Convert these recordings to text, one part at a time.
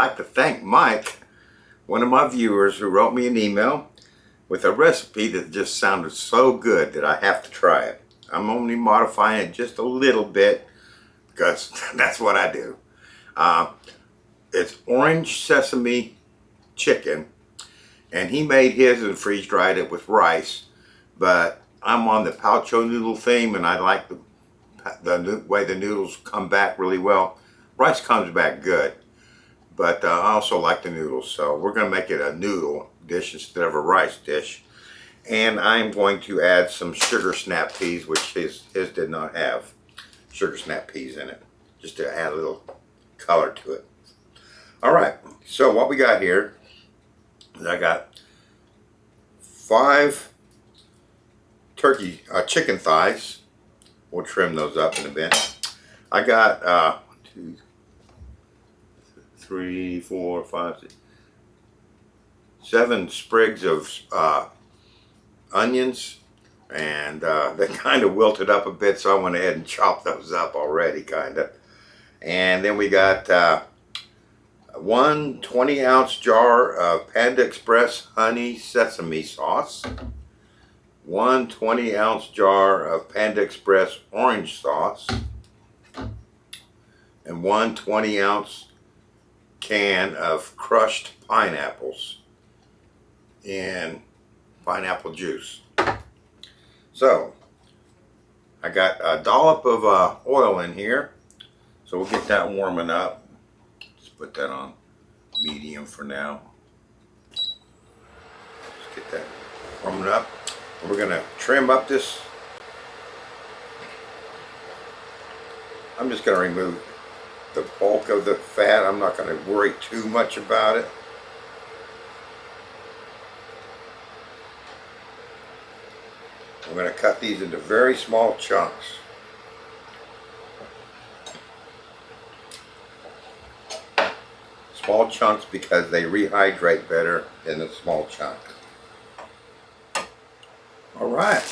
like to thank Mike, one of my viewers, who wrote me an email with a recipe that just sounded so good that I have to try it. I'm only modifying it just a little bit because that's what I do. It's orange sesame chicken, and he made his and freeze-dried it with rice, but I'm on the poucho noodle theme, and I like the way the noodles come back really well. Rice comes back good, but I also like the noodles, so we're going to make it a noodle dish instead of a rice dish. And I'm going to add some sugar snap peas, which his did not have sugar snap peas in it, just to add a little color to it. All right, so what we got here is I got 5 chicken thighs. We'll trim those up in a bit. I got 2, 3, 4, 5, 6, 7 sprigs of onions, and they kind of wilted up a bit, so I went ahead and chopped those up already, kind of. And then we got 1 20-ounce jar of Panda Express honey sesame sauce, 1 20-ounce jar of Panda Express orange sauce, and 1 20-ounce can of crushed pineapples in pineapple juice. So I got a dollop of oil in here, so we'll get that warming up. Just put that on medium for now. Just get that warming up. We're going to trim up this. I'm just going to remove the bulk of the fat. I'm not going to worry too much about it. I'm going to cut these into very small chunks. Small chunks because they rehydrate better in a small chunk. Alright.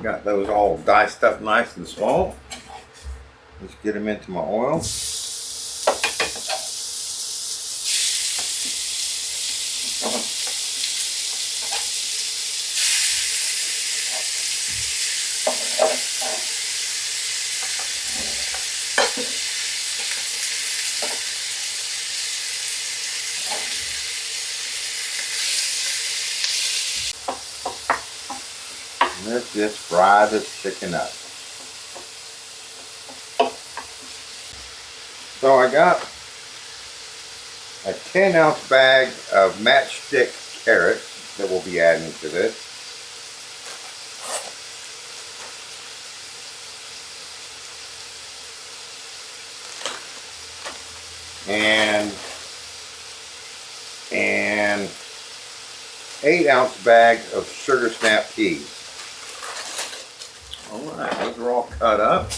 Got those all diced up nice and small. Let's get them into my oil. Let's just fry this chicken up. So I got a 10-ounce bag of matchstick carrots that we'll be adding to this. And an 8-ounce bag of sugar snap peas. Alright, those are all cut up.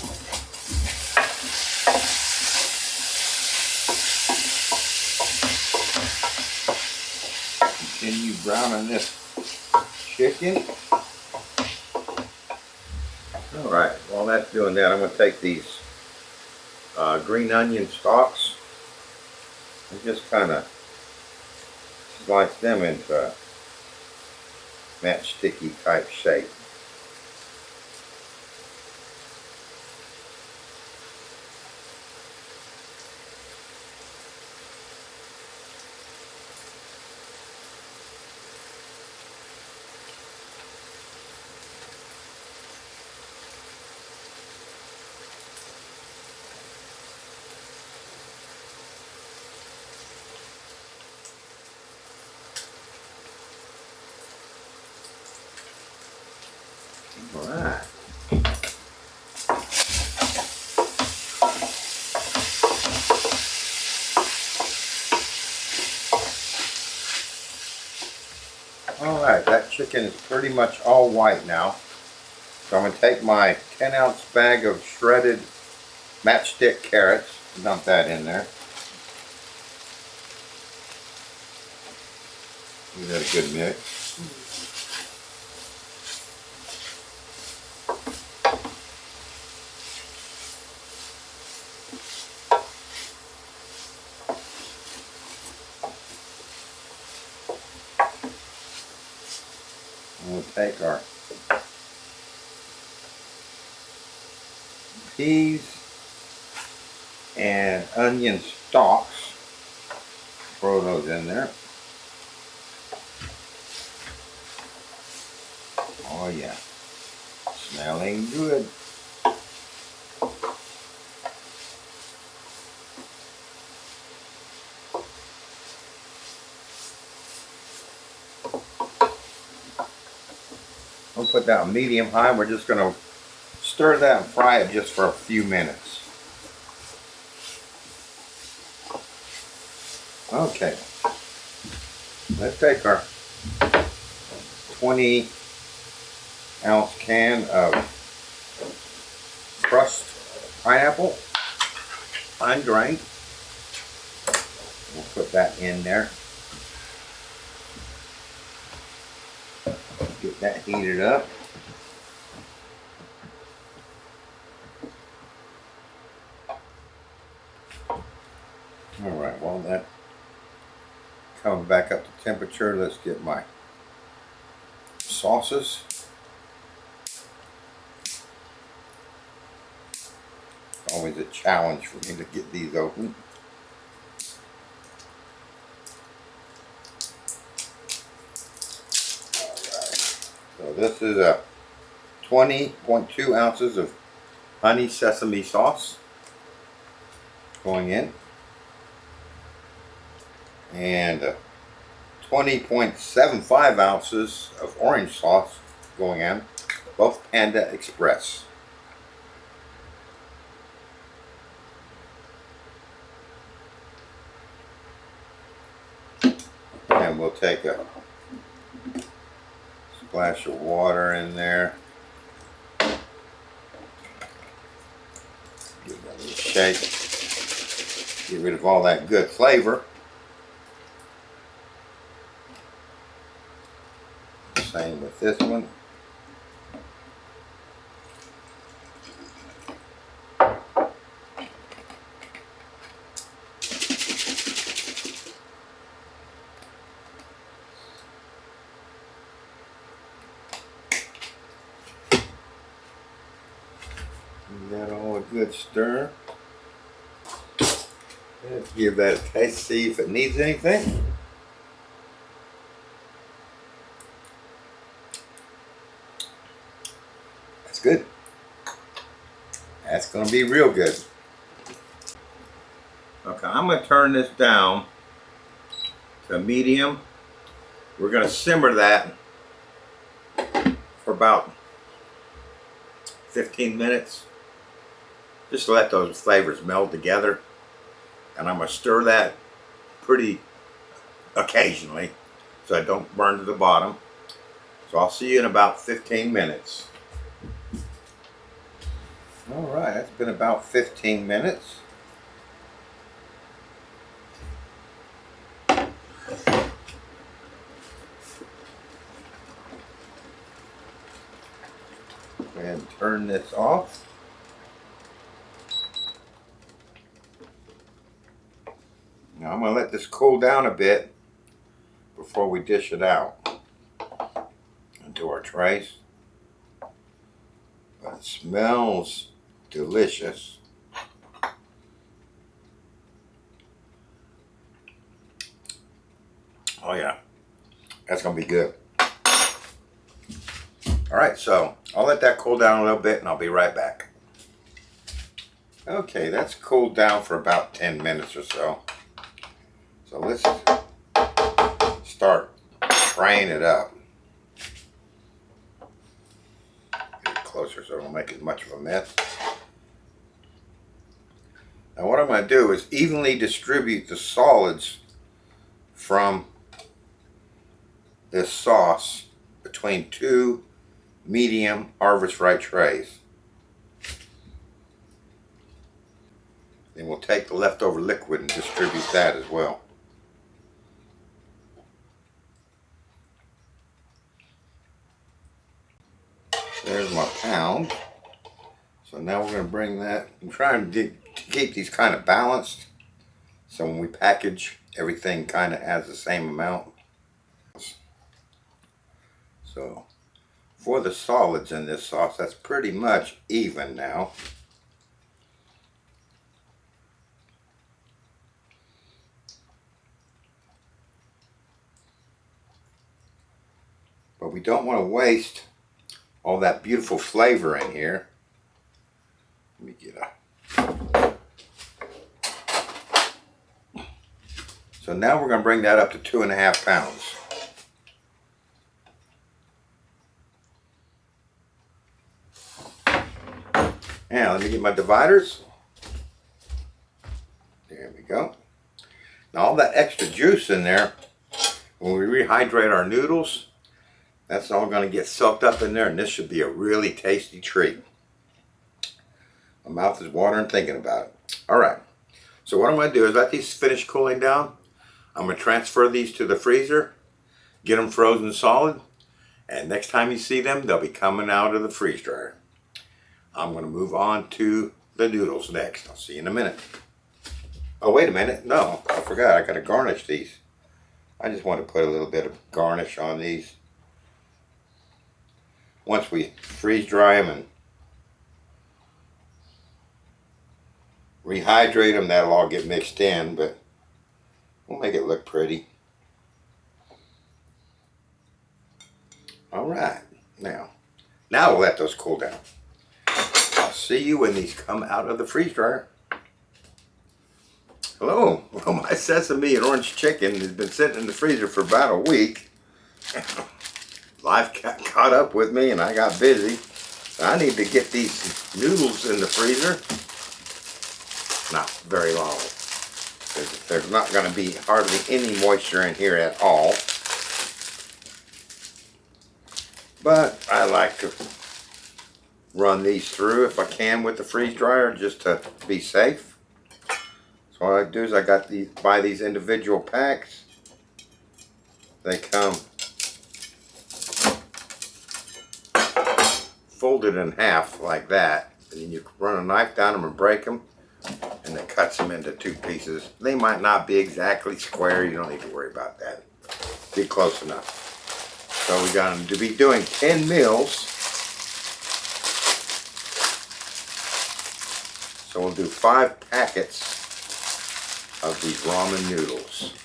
Continue browning this chicken. Alright, while that's doing that, I'm going to take these green onion stalks and just kind of slice them into a matchsticky type shape. Alright. Alright, that chicken is pretty much all white now. So I'm going to take my 10-ounce bag of shredded matchstick carrots, dump that in there. Give that a good mix. We'll take our peas and onion stalks, throw those in there. Oh yeah, smelling good. We'll put that on medium high. We're just going to stir that and fry it just for a few minutes. Okay, let's take our 20-ounce can of crushed pineapple, undrained. We'll put that in there. Get that heated up. Alright, while that comes back up to temperature, let's get my sauces. Always a challenge for me to get these open. So this is a 20.2 ounces of honey sesame sauce going in, and 20.75 ounces of orange sauce going in, both Panda Express. And we'll take a splash of water in there. Give that a little shake. Get rid of all that good flavor. Same with this one. Give that all a good stir. Let's give that a taste, see if it needs anything. That's good. That's going to be real good. Okay, I'm going to turn this down to medium. We're going to simmer that for about 15 minutes. Just to let those flavors meld together. And I'm going to stir that pretty occasionally so I don't burn to the bottom. So I'll see you in about 15 minutes. Alright, that's been about 15 minutes. Go ahead and turn this off. Now I'm going to let this cool down a bit before we dish it out into our trays. But it smells delicious. Oh yeah, that's going to be good. Alright, so I'll let that cool down a little bit and I'll be right back. Okay, that's cooled down for about 10 minutes or so. So let's start spraying it up. Get it closer so it don't make as much of a mess. Now what I'm going to do is evenly distribute the solids from this sauce between two medium Harvest Right trays. Then we'll take the leftover liquid and distribute that as well. There's my pound. So now we're going to bring that. I'm trying to to keep these kind of balanced, so when we package, everything kind of has the same amount. So for the solids in this sauce, that's pretty much even now. But we don't want to waste all that beautiful flavor in here. Let me get a... So now we're going to bring that up to 2.5 pounds. Now let me get my dividers. There we go. Now all that extra juice in there, when we rehydrate our noodles, that's all going to get soaked up in there, and this should be a really tasty treat. My mouth is watering thinking about it. Alright, so what I'm going to do is let these finish cooling down. I'm going to transfer these to the freezer, get them frozen solid, and next time you see them, they'll be coming out of the freeze dryer. I'm going to move on to the noodles next. I'll see you in a minute. Oh, wait a minute. No, I forgot. I got to garnish these. I just want to put a little bit of garnish on these. Once we freeze dry them and rehydrate them, that'll all get mixed in, but we'll make it look pretty. Alright, now we'll let those cool down. I'll see you when these come out of the freeze dryer. Hello, well, my sesame and orange chicken has been sitting in the freezer for about a week. Life caught up with me and I got busy. I need to get these noodles in the freezer. Not very long. There's not going to be hardly any moisture in here at all. But I like to run these through if I can with the freeze dryer just to be safe. So what I do is I got these, buy these individual packs. They come folded in half like that, and then you run a knife down them and break them, and it cuts them into 2 pieces. They might not be exactly square, you don't need to worry about that. Be close enough. So we're going to be doing 10 meals. So we'll do 5 packets of these ramen noodles.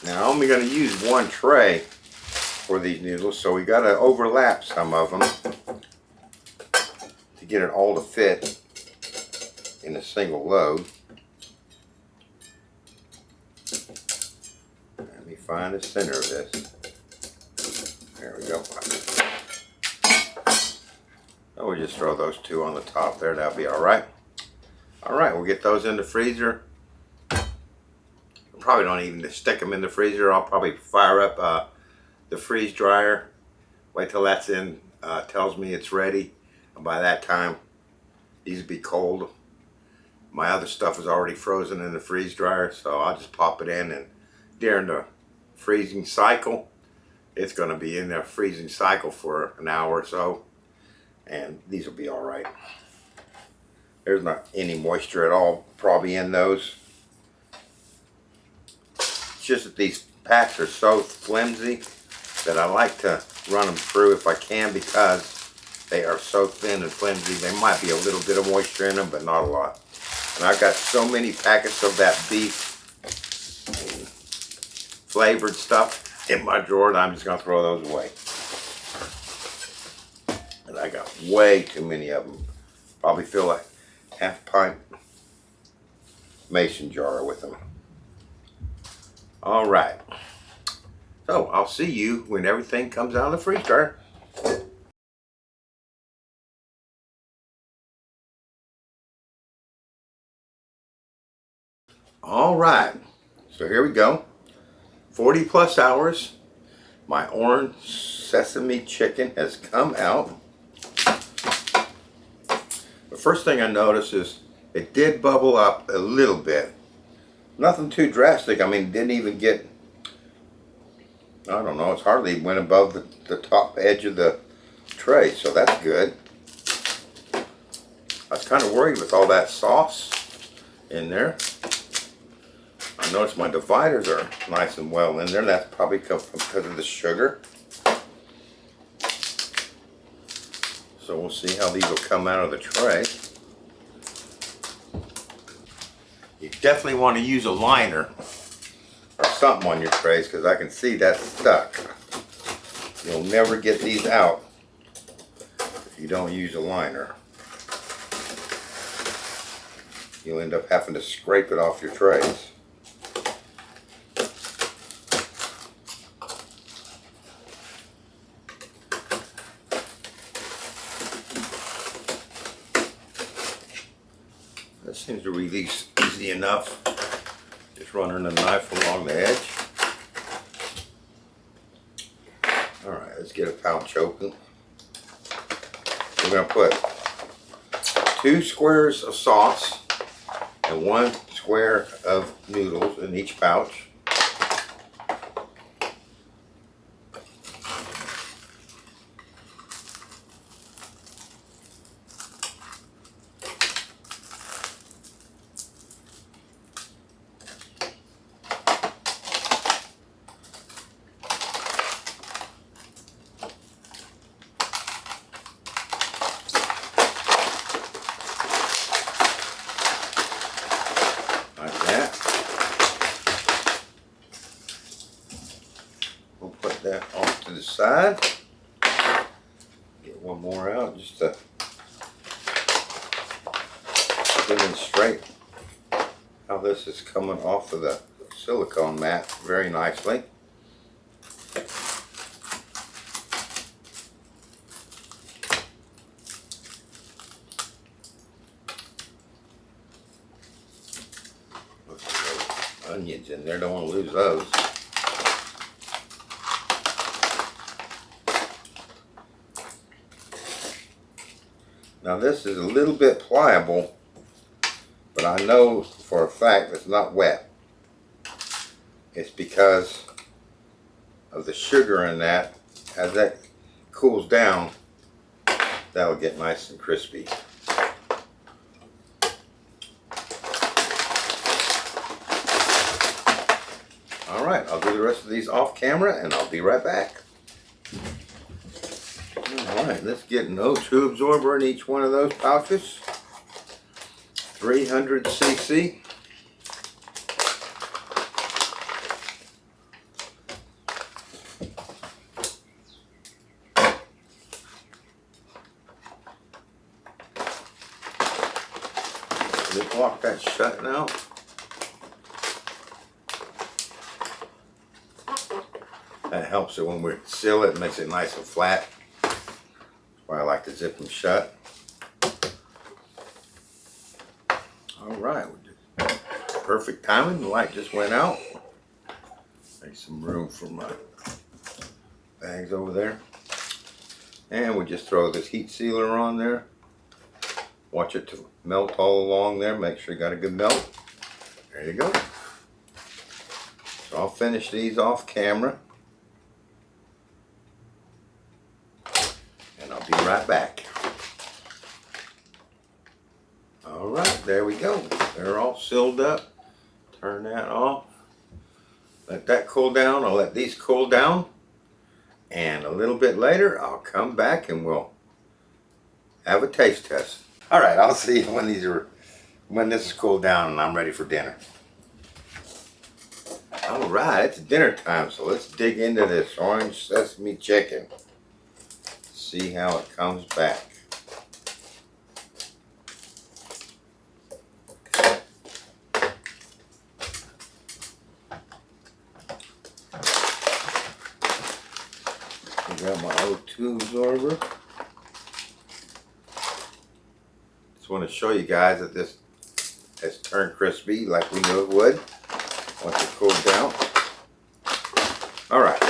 Now I'm only going to use 1 tray for these noodles, so we got to overlap some of them to get it all to fit in a single load. Let me find the center of this. There we go. Oh, we'll just throw those 2 on the top there. That'll be alright. Alright, we'll get those in the freezer. Probably don't even stick them in the freezer. I'll probably fire up the freeze dryer. Wait till that's in, tells me it's ready. And by that time, these will be cold. My other stuff is already frozen in the freeze dryer, so I'll just pop it in, and during the freezing cycle, it's going to be in the freezing cycle for an hour or so, and these will be all right. There's not any moisture at all probably in those. It's just that these packs are so flimsy that I like to run them through if I can, because they are so thin and flimsy. There might be a little bit of moisture in them, but not a lot. And I've got so many packets of that beef flavored stuff in my drawer that I'm just going to throw those away. And I got way too many of them. Probably fill like half pint mason jar with them. Alright. So I'll see you when everything comes out of the freeze dryer. Alright. So here we go. 40 plus hours. My orange sesame chicken has come out. The first thing I noticed is it did bubble up a little bit. Nothing too drastic. I mean, it didn't even get I don't know, it's hardly went above the top edge of the tray, so that's good. I was kind of worried with all that sauce in there. I noticed my dividers are nice and well in there. That's probably because of the sugar. So we'll see how these will come out of the tray. You definitely want to use a liner or something on your trays, because I can see that's stuck. You'll never get these out if you don't use a liner. You'll end up having to scrape it off your trays. That seems to release easy enough. Just running a knife along the edge. Alright, let's get a pouch open. We're going to put 2 squares of sauce and 1 square of noodles in each pouch. We'll put that off to the side. Get one more out just to demonstrate how this is coming off of the silicone mat very nicely. Look at those onions in there, don't want to lose those. Now this is a little bit pliable, but I know for a fact it's not wet. It's because of the sugar in that. As that cools down, that'll get nice and crispy. Alright, I'll do the rest of these off camera and I'll be right back. Alright, let's get an O2 absorber in each one of those pouches. 300 cc. Just lock that shut now. That helps it when we seal it, makes it nice and flat. Why I like to zip them shut. Alright, perfect timing. The light just went out. Make some room for my bags over there. And we just throw this heat sealer on there. Watch it to melt all along there. Make sure you got a good melt. There you go. So I'll finish these off camera. And I'll be right back. Alright, there we go. They're all sealed up. Turn that off. Let that cool down. I'll let these cool down. And a little bit later, I'll come back and we'll have a taste test. Alright, I'll see you when this is cooled down and I'm ready for dinner. Alright, it's dinner time, so let's dig into this orange sesame chicken. See how it comes back. I got my O2 absorber. Just want to show you guys that this has turned crispy like we knew it would once it cooled down. Alright,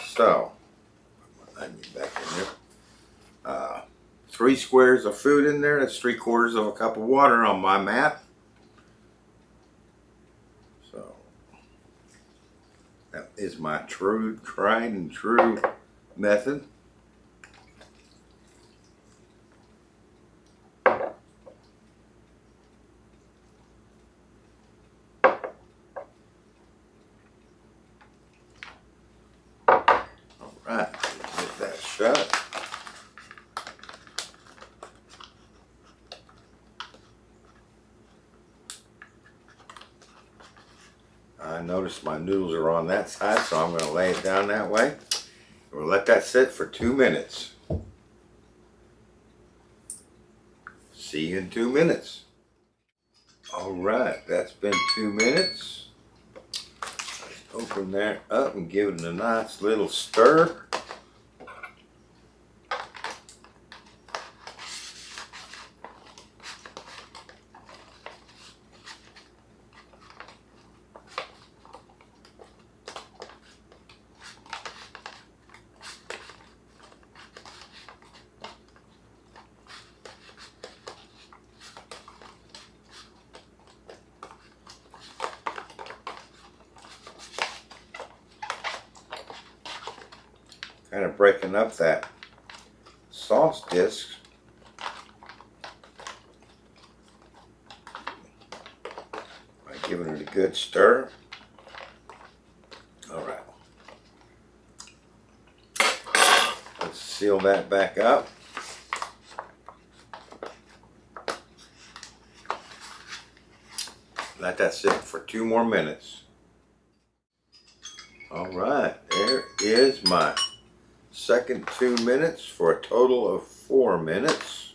so onion back in there. 3 squares of food in there. That's 3/4 of a cup of water on my mat. So That is my tried and true method. All right, get that shut. I noticed my noodles are on that side, so I'm going to lay it down that way. We'll let that sit for 2 minutes. See you in 2 minutes. All right, that's been 2 minutes. Let's open that up and give it a nice little stir. Kind of breaking up that sauce disc. By giving it a good stir. All right. Let's seal that back up. Let that sit for 2 more minutes. All right, there is my second 2 minutes for a total of 4 minutes.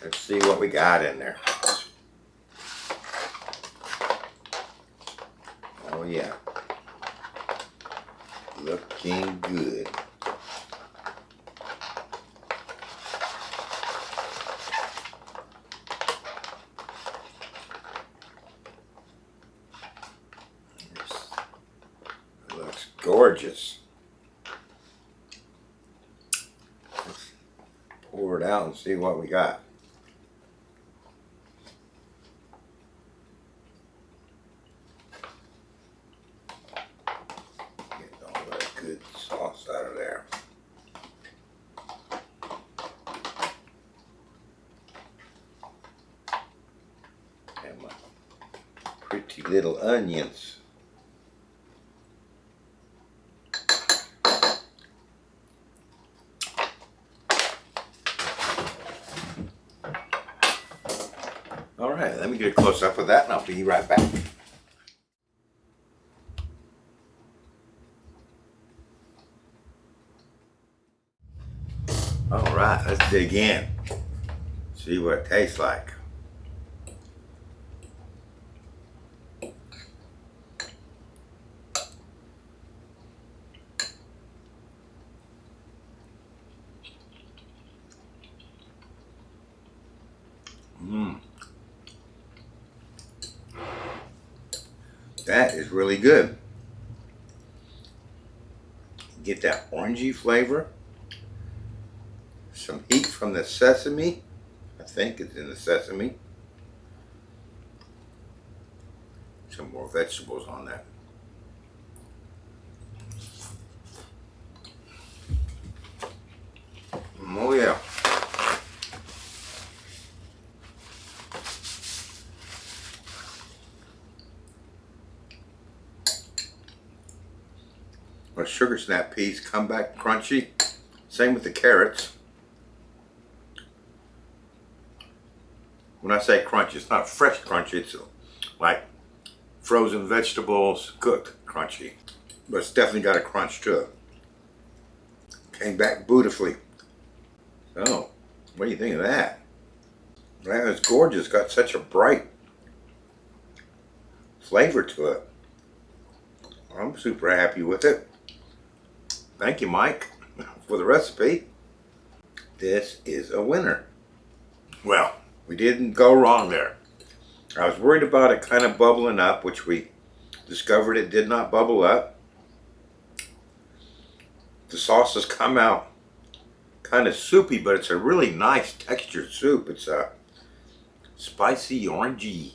Let's see what we got in there. Oh yeah, looking good. It looks gorgeous. Let's pour it out and see what we got. Get all that good sauce out of there. And my pretty little onions. All right, let me get a close up of that and I'll be right back. All right, let's dig in. See what it tastes like. That is really good. Get that orangey flavor. Some heat from the sesame. I think it's in the sesame. Some more vegetables on that. Oh yeah. My sugar snap peas come back crunchy. Same with the carrots. When I say crunchy, it's not fresh crunchy, it's like frozen vegetables cooked crunchy. But it's definitely got a crunch to it. Came back beautifully. So, what do you think of that? That is gorgeous. Got such a bright flavor to it. I'm super happy with it. Thank you, Mike, for the recipe. This is a winner. Well, we didn't go wrong there. I was worried about it kind of bubbling up, which we discovered it did not bubble up. The sauce has come out kind of soupy, but it's a really nice textured soup. It's a spicy orangey.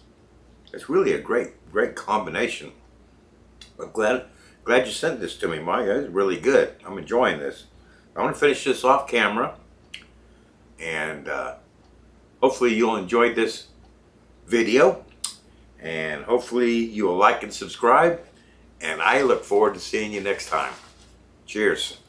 It's really a great combination. I'm glad you sent this to me, Mike. That's really good. I'm enjoying this. I want to finish this off camera, and hopefully you'll enjoy this video, and hopefully you'll like and subscribe, and I look forward to seeing you next time. Cheers.